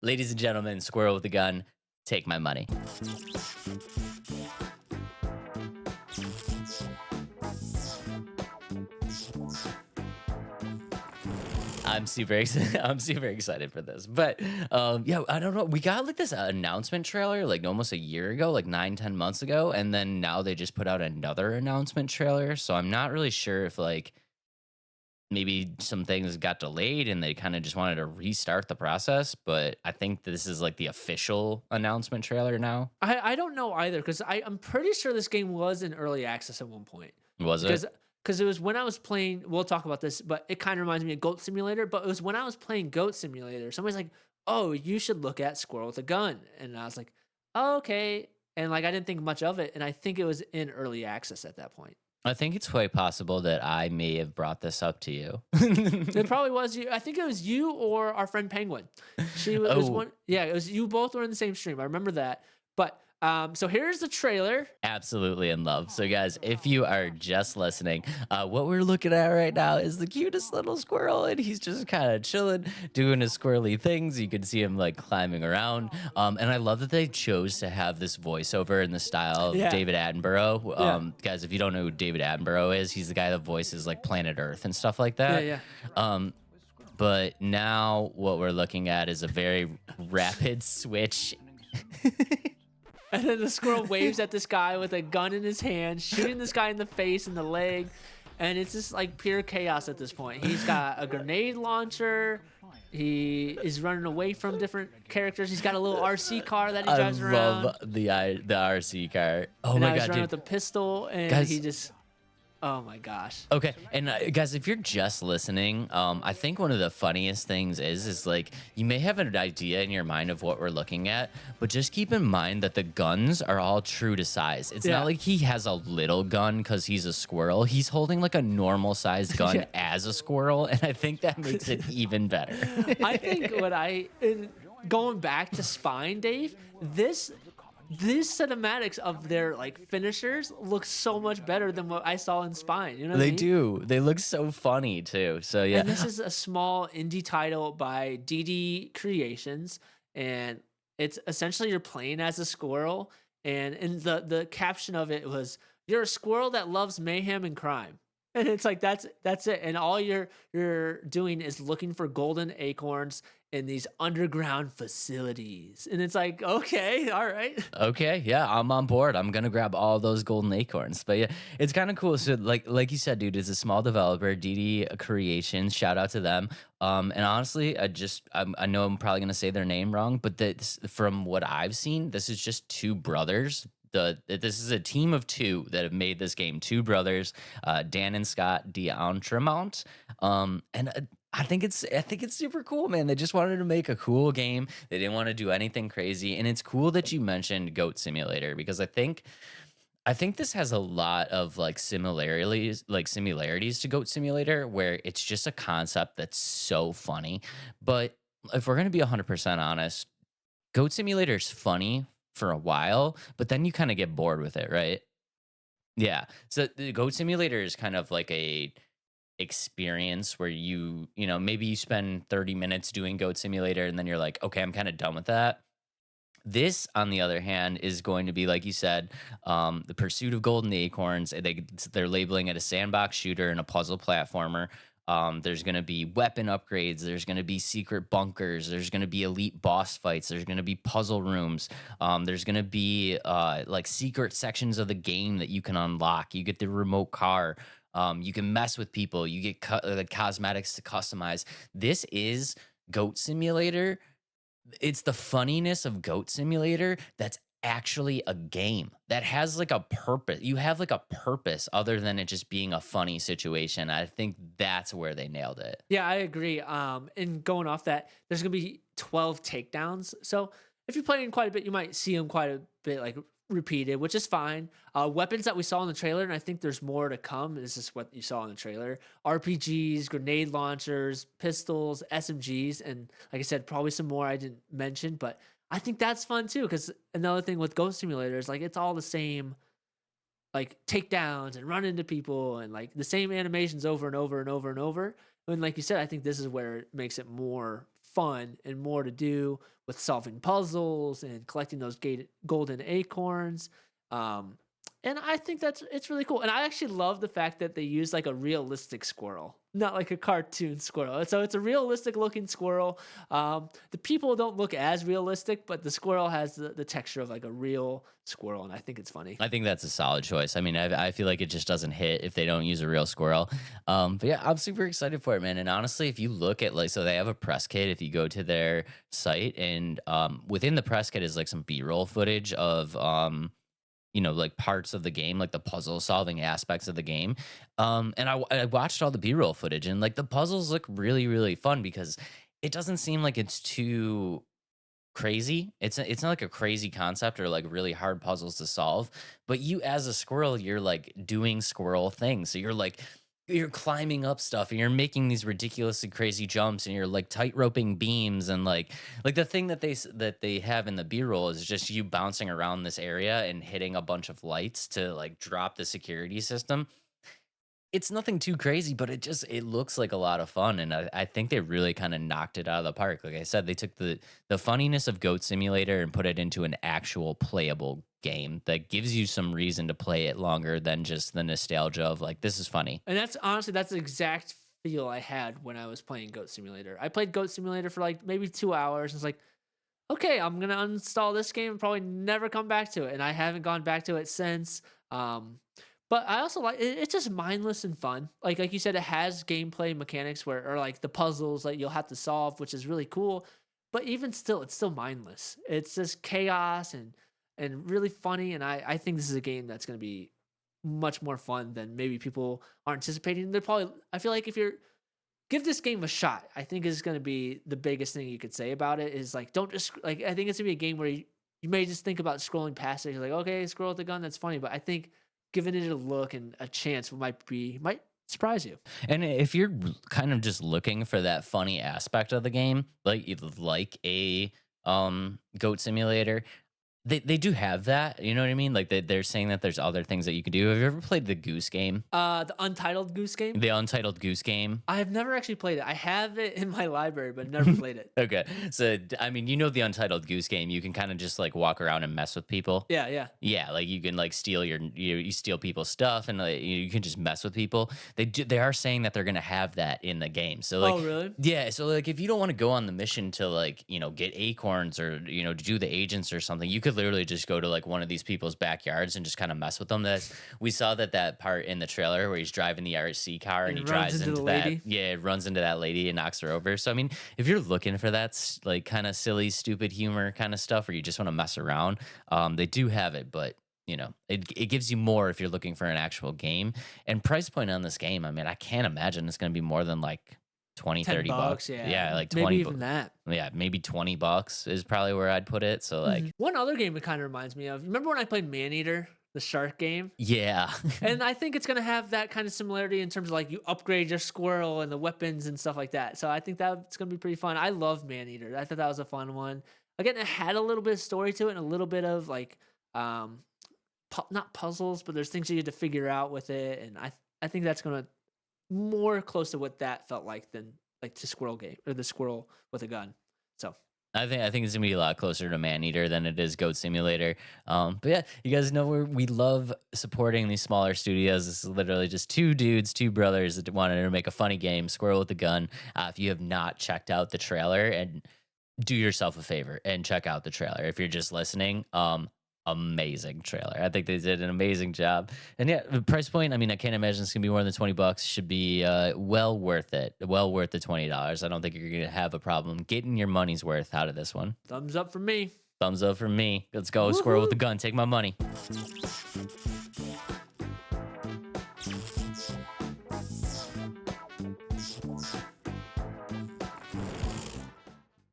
Ladies and gentlemen, Squirrel with a Gun, take my money. I'm super excited. I'm super excited for this. But yeah, I don't know. We got like this announcement trailer like almost a year ago, like 9, 10 months ago. And then now they just put out another announcement trailer. So I'm not really sure if like maybe some things got delayed and they kind of just wanted to restart the process. But I think this is like the official announcement trailer now. I don't know either because I'm pretty sure this game was in early access at one point Was it? because it was when I was playing. We'll talk about this, but it kind of reminds me of Goat Simulator. But it was when I was playing Goat Simulator. Somebody's like, "Oh, you should look at Squirrel with a Gun," and I was like, oh, "Okay." And like I didn't think much of it, and I think it was in early access at that point. I think it's quite possible that I may have brought this up to you. It probably was you. I think it was you or our friend Penguin. It was Oh, one. Yeah, it was you. Both were in the same stream. I remember that. But so here's the trailer. absolutely in love. So, guys, if you are just listening, what we're looking at right now is the cutest little squirrel, and he's just kind of chilling, doing his squirrely things. You can see him like climbing around. And I love that they chose to have this voiceover in the style of Yeah, David Attenborough. yeah, Guys, if you don't know who David Attenborough is, he's the guy that voices like Planet Earth and stuff like yeah, that. yeah. Um, but now what we're looking at is a very rapid switch. And then the squirrel waves at this guy with a gun in his hand, shooting this guy in the face and the leg. And it's just like pure chaos at this point. He's got a grenade launcher. He is running away from different characters. He's got a little RC car that he I drives around. love the RC car. Oh And my now he's god, running dude. with a pistol. And he Guys, just, oh my gosh. okay, and guys, if you're just listening, I think one of the funniest things is like you may have an idea in your mind of what we're looking at, but just keep in mind that the guns are all true to size. It's not Yeah. like he has a little gun because he's a squirrel. He's holding like a normal sized gun Yeah. as a squirrel, and I think that makes it even better. I think going back to Spine, Dave, this these cinematics of their like finishers look so much better than what I saw in Spine. You know what I They mean? do. They look so funny too. So yeah. And this is a small indie title by Dee Dee Creations, and it's essentially you're playing as a squirrel, and the caption of it was "You're a squirrel that loves mayhem and crime." And it's like that's it, and all you're doing is looking for golden acorns in these underground facilities, and it's like okay, all right, Okay, yeah, I'm on board. I'm gonna grab all those golden acorns. But yeah, it's kind of cool. So like you said, dude, it's a small developer, Dee Dee Creations. Shout out to them. And honestly, I know I'm probably gonna say their name wrong, but this, from what I've seen, this is just two brothers. This is a team of two that have made this game. Two brothers, Dan and Scott D'Entremont. And I think it's super cool, man. They just wanted to make a cool game. They didn't want to do anything crazy. And it's cool that you mentioned Goat Simulator because I think this has a lot of like similarities to Goat Simulator where it's just a concept that's so funny. But if we're going to be 100% honest, Goat Simulator is funny for a while, but then you kind of get bored with it, right? Yeah. So the Goat Simulator is kind of like a experience where maybe you spend 30 minutes doing Goat Simulator and then you're like, okay, I'm kind of done with that. This, on the other hand, is going to be like you said, the pursuit of golden acorns. They're labeling it a sandbox shooter and a puzzle platformer. There's going to be weapon upgrades. There's going to be secret bunkers. There's going to be elite boss fights. There's going to be puzzle rooms. There's going to be like secret sections of the game that you can unlock. You get the remote car. You can mess with people. You get the cosmetics to customize. This is Goat Simulator. It's the funniness of Goat Simulator that's actually a game that has like a purpose. You have like a purpose other than it just being a funny situation. I think that's where they nailed it. yeah, I agree. And going off that, there's gonna be 12 takedowns. So if you're playing quite a bit, you might see them quite a bit like repeated, which is fine. Weapons that we saw in the trailer, and I think there's more to come. This is what you saw in the trailer: RPGs, grenade launchers, pistols, SMGs, and like I said, probably some more I didn't mention. But I think that's fun too, because another thing with Ghost Simulator is like it's all the same like takedowns and run into people and like the same animations over and over and over and over. And like you said, I think this is where it makes it more fun and more to do with solving puzzles and collecting those golden acorns. Um, and I think it's really cool. And I actually love the fact that they use like a realistic squirrel, not like a cartoon squirrel. So it's a realistic looking squirrel. The people don't look as realistic, but the squirrel has the texture of like a real squirrel, and I think it's funny. I think that's a solid choice. I mean, I feel like it just doesn't hit if they don't use a real squirrel. But yeah, I'm super excited for it, man. And honestly, if you look at like, so they have a press kit. If you go to their site, and within the press kit is like some B-roll footage of like parts of the game, like the puzzle solving aspects of the game. And I watched all the B-roll footage, and like the puzzles look really, really fun because it doesn't seem like it's too crazy. It's not like a crazy concept or like really hard puzzles to solve, but you as a squirrel, you're like doing squirrel things. So you're climbing up stuff and you're making these ridiculously crazy jumps and you're like tight roping beams and like the thing that they have in the B-roll is just you bouncing around this area and hitting a bunch of lights to like drop the security system. It's nothing too crazy, but it looks like a lot of fun, and I think they really kind of knocked it out of the park. Like I said, they took the funniness of Goat Simulator and put it into an actual playable game that gives you some reason to play it longer than just the nostalgia of like, this is funny. And that's honestly, that's the exact feel I had when I was playing Goat Simulator. I played Goat Simulator for like maybe 2 hours. It's like, okay, I'm gonna uninstall this game and probably never come back to it. And I haven't gone back to it since. But I also like it's just mindless and fun. Like you said, it has gameplay mechanics where or like the puzzles that you'll have to solve, which is really cool. But even still, it's still mindless. It's just chaos and really funny. And I think this is a game that's gonna be much more fun than maybe people are anticipating. They're probably I feel like if you're give this game a shot, I think is gonna be the biggest thing you could say about it is like don't just like I think it's gonna be a game where you may just think about scrolling past it. You're like, okay, Squirrel with a Gun, that's funny. But I think giving it a look and a chance might surprise you. And if you're kind of just looking for that funny aspect of the game, like a Goat Simulator, they do have that. You know what I mean? Like they're saying that there's other things that you can do. Have you ever played the Goose Game? The Untitled Goose Game. The Untitled Goose Game. I have never actually played it. I have it in my library, but never played it. Okay, so I mean, the Untitled Goose Game. You can kind of just like walk around and mess with people. Yeah, yeah. Yeah, like you can like steal you steal people's stuff and like, you can just mess with people. They are saying that they're gonna have that in the game. So like, Oh, really? yeah. So like, if you don't want to go on the mission to like get acorns or to do the agents or something, you could literally just go to like one of these people's backyards and just kind of mess with them. We saw that part in the trailer where he's driving the RC car and he drives into the that. lady. Yeah, it runs into that lady and knocks her over. So I mean, if you're looking for that like kind of silly, stupid humor kind of stuff, or you just want to mess around, they do have it, but it gives you more if you're looking for an actual game. And price point on this game, I mean, I can't imagine it's going to be more than like 20, 30 bucks. Yeah, like maybe 20 even that. Yeah, maybe $20 is probably where I'd put it. So like, One other game it kind of reminds me of. Remember when I played Maneater, the shark game? yeah. And I think it's gonna have that kind of similarity in terms of like you upgrade your squirrel and the weapons and stuff like that. So I think that's gonna be pretty fun. I love Maneater. I thought that was a fun one. Again, it had a little bit of story to it and a little bit of like not puzzles, but there's things you had to figure out with it. And I think that's gonna more close to what that felt like than like the squirrel game or the Squirrel with a Gun. So I think it's gonna be a lot closer to Maneater than it is Goat Simulator. But yeah, you guys know we love supporting these smaller studios. This is literally just two dudes, two brothers that wanted to make a funny game, Squirrel with a Gun. If you have not checked out the trailer, and do yourself a favor and check out the trailer. If you're just listening, amazing trailer. I think they did an amazing job. And yeah, the price point, I mean, I can't imagine it's gonna be more than $20. Should be well worth it. Well worth the $20. I don't think you're gonna have a problem getting your money's worth out of this one. thumbs up for me. Thumbs up from me. Let's go. Squirrel with a Gun. Take my money.